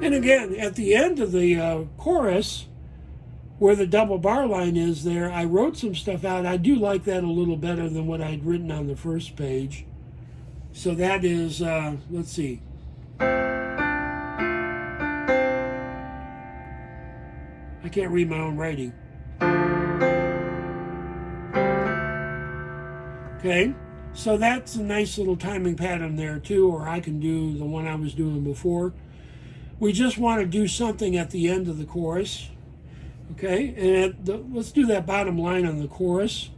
And again, at the end of the chorus, where the double bar line is there, I wrote some stuff out. I do like that a little better than what I'd written on the first page. So that is, let's see. I can't read my own writing. Okay, so that's a nice little timing pattern there too, or I can do the one I was doing before. We just want to do something at the end of the chorus. Okay, and let's do that bottom line on the chorus.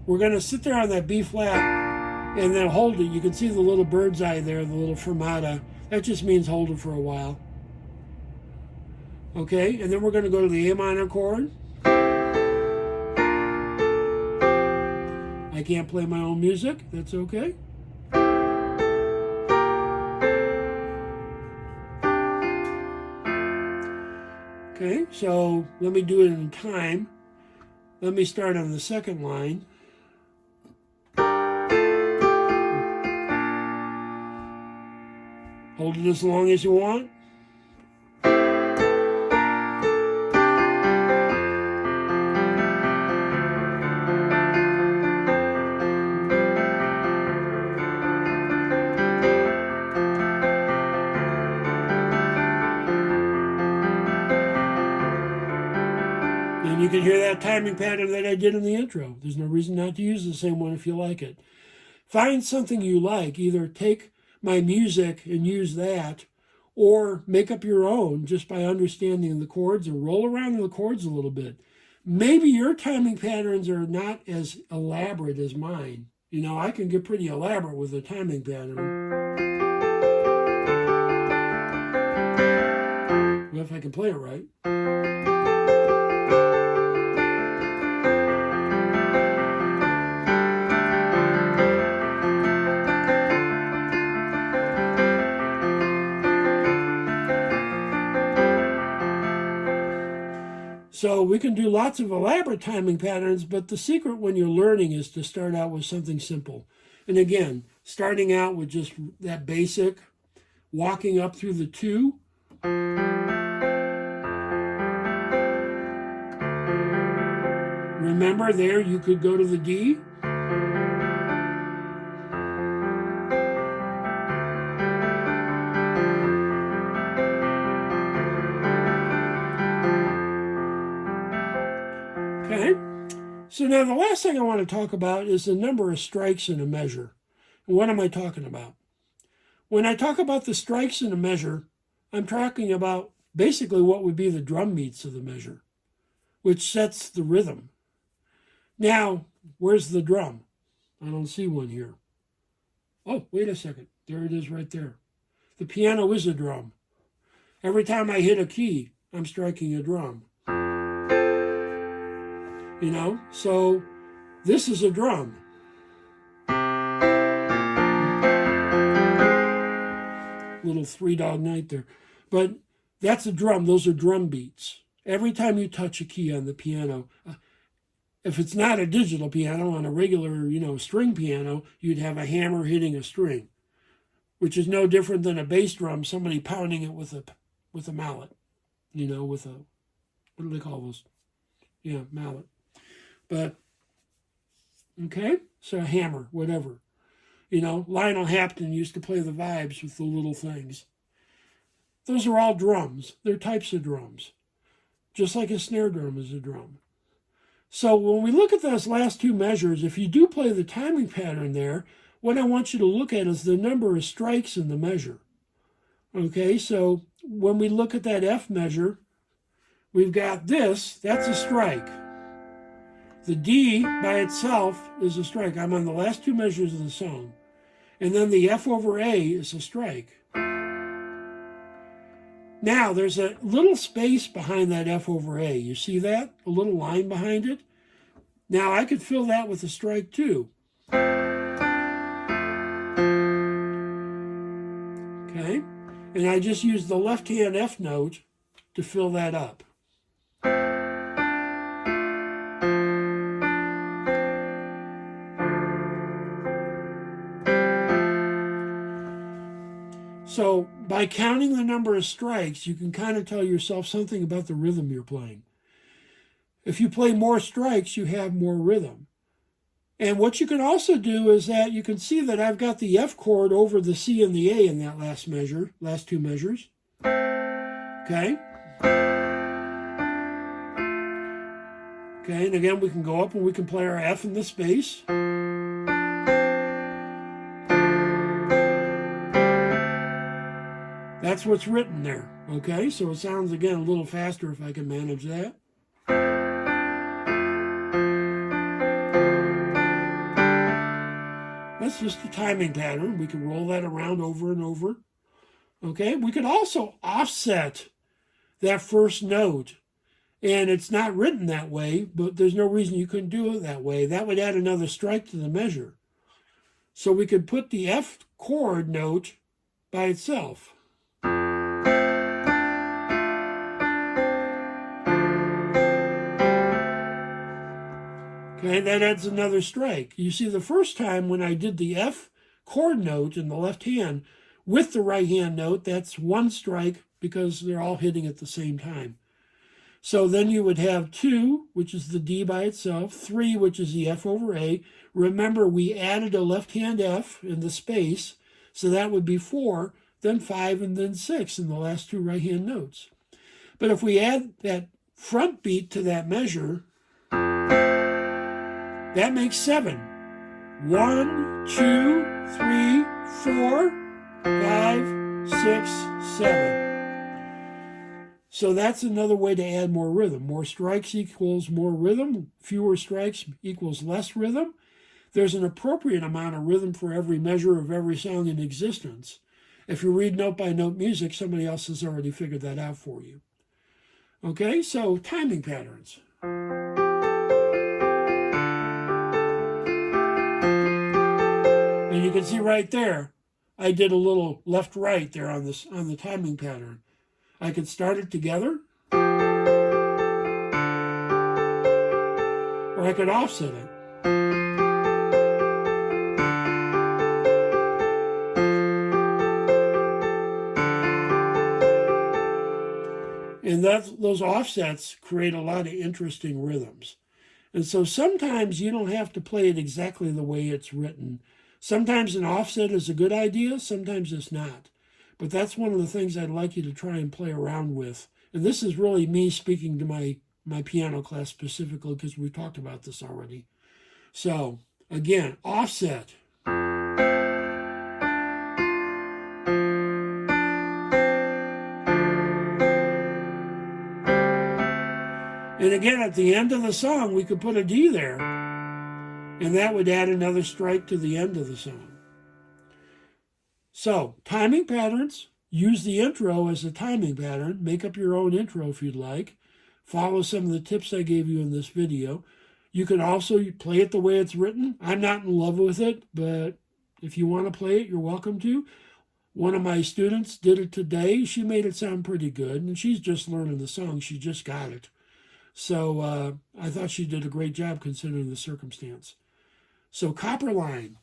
We're going to sit there on that B flat and then hold it. You can see the little bird's eye there, the little fermata. That just means hold it for a while. Okay, and then we're going to go to the A minor chord. I can't play my own music, that's okay. Okay, so let me do it in time. Let me start on the second line. Hold it as long as you want. And you can hear that timing pattern that I did in the intro. There's no reason not to use the same one if you like it. Find something you like. Either take my music and use that, or make up your own just by understanding the chords, or roll around in the chords a little bit. Maybe your timing patterns are not as elaborate as mine. You know, I can get pretty elaborate with a timing pattern. Well, if I can play it right. So we can do lots of elaborate timing patterns, but the secret when you're learning is to start out with something simple. And again, starting out with just that basic, walking up through the 2. Remember there, you could go to the D. Okay, so now the last thing I want to talk about is the number of strikes in a measure. And what am I talking about? When I talk about the strikes in a measure, I'm talking about basically what would be the drum beats of the measure, which sets the rhythm. Now, where's the drum? I don't see one here. Oh, wait a second. There it is right there. The piano is a drum. Every time I hit a key, I'm striking a drum. You know, so this is a drum. Little Three Dog Night there. But that's a drum. Those are drum beats. Every time you touch a key on the piano, if it's not a digital piano, on a regular, string piano, you'd have a hammer hitting a string, which is no different than a bass drum, somebody pounding it with a mallet, with a, what do they call those? Yeah, mallet. But, okay, so a hammer, whatever. Lionel Hampton used to play the vibes with the little things. Those are all drums. They're types of drums, just like a snare drum is a drum. So when we look at those last 2 measures, if you do play the timing pattern there, what I want you to look at is the number of strikes in the measure. Okay, so when we look at that F measure, we've got this, that's a strike. The D by itself is a strike. I'm on the last 2 measures of the song. And then the F over A is a strike. Now, there's a little space behind that F over A. You see that? A little line behind it? Now, I could fill that with a strike too. Okay? And I just use the left-hand F note to fill that up. So by counting the number of strikes, you can kind of tell yourself something about the rhythm you're playing. If you play more strikes, you have more rhythm. And what you can also do is that you can see that I've got the F chord over the C and the A in that last two measures. Okay? Okay, and again, we can go up and we can play our F in the space. That's what's written there. Okay, so it sounds, again, a little faster if I can manage that. That's just a timing pattern. We can roll that around over and over. Okay, we could also offset that first note. And it's not written that way, but there's no reason you couldn't do it that way. That would add another strike to the measure. So we could put the F chord note by itself. Okay, that adds another strike. You see, the first time when I did the F chord note in the left hand with the right hand note, that's one strike because they're all hitting at the same time. So then you would have 2, which is the D by itself, 3, which is the F over A. Remember, we added a left-hand F in the space, so that would be 4, then 5, and then 6 in the last 2 right-hand notes. But if we add that front beat to that measure, that makes 7. 1, 2, 3, 4, 5, 6, 7. So that's another way to add more rhythm. More strikes equals more rhythm. Fewer strikes equals less rhythm. There's an appropriate amount of rhythm for every measure of every song in existence. If you read note-by-note music, somebody else has already figured that out for you. Okay, so timing patterns. And you can see right there, I did a little left-right there on the timing pattern. I could start it together, or I could offset it. And those offsets create a lot of interesting rhythms. And so sometimes you don't have to play it exactly the way it's written. Sometimes an offset is a good idea, sometimes it's not. But that's one of the things I'd like you to try and play around with. And this is really me speaking to my piano class specifically because we talked about this already. So, again, offset. And again, at the end of the song, we could put a D there. And that would add another strike to the end of the song. So, timing patterns. Use the intro as a timing pattern. Make up your own intro if you'd like. Follow some of the tips I gave you in this video. You can also play it the way it's written. I'm not in love with it, but if you want to play it, you're welcome to. One of my students did it today. She made it sound pretty good, and she's just learning the song. She just got it. So I thought she did a great job considering the circumstance. So Copperline.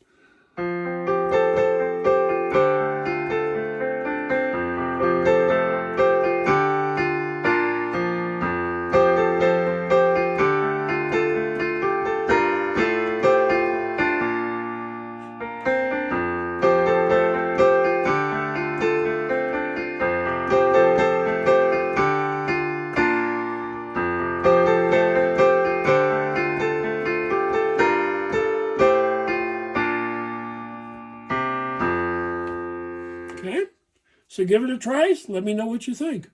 Okay, so give it a try. Let me know what you think.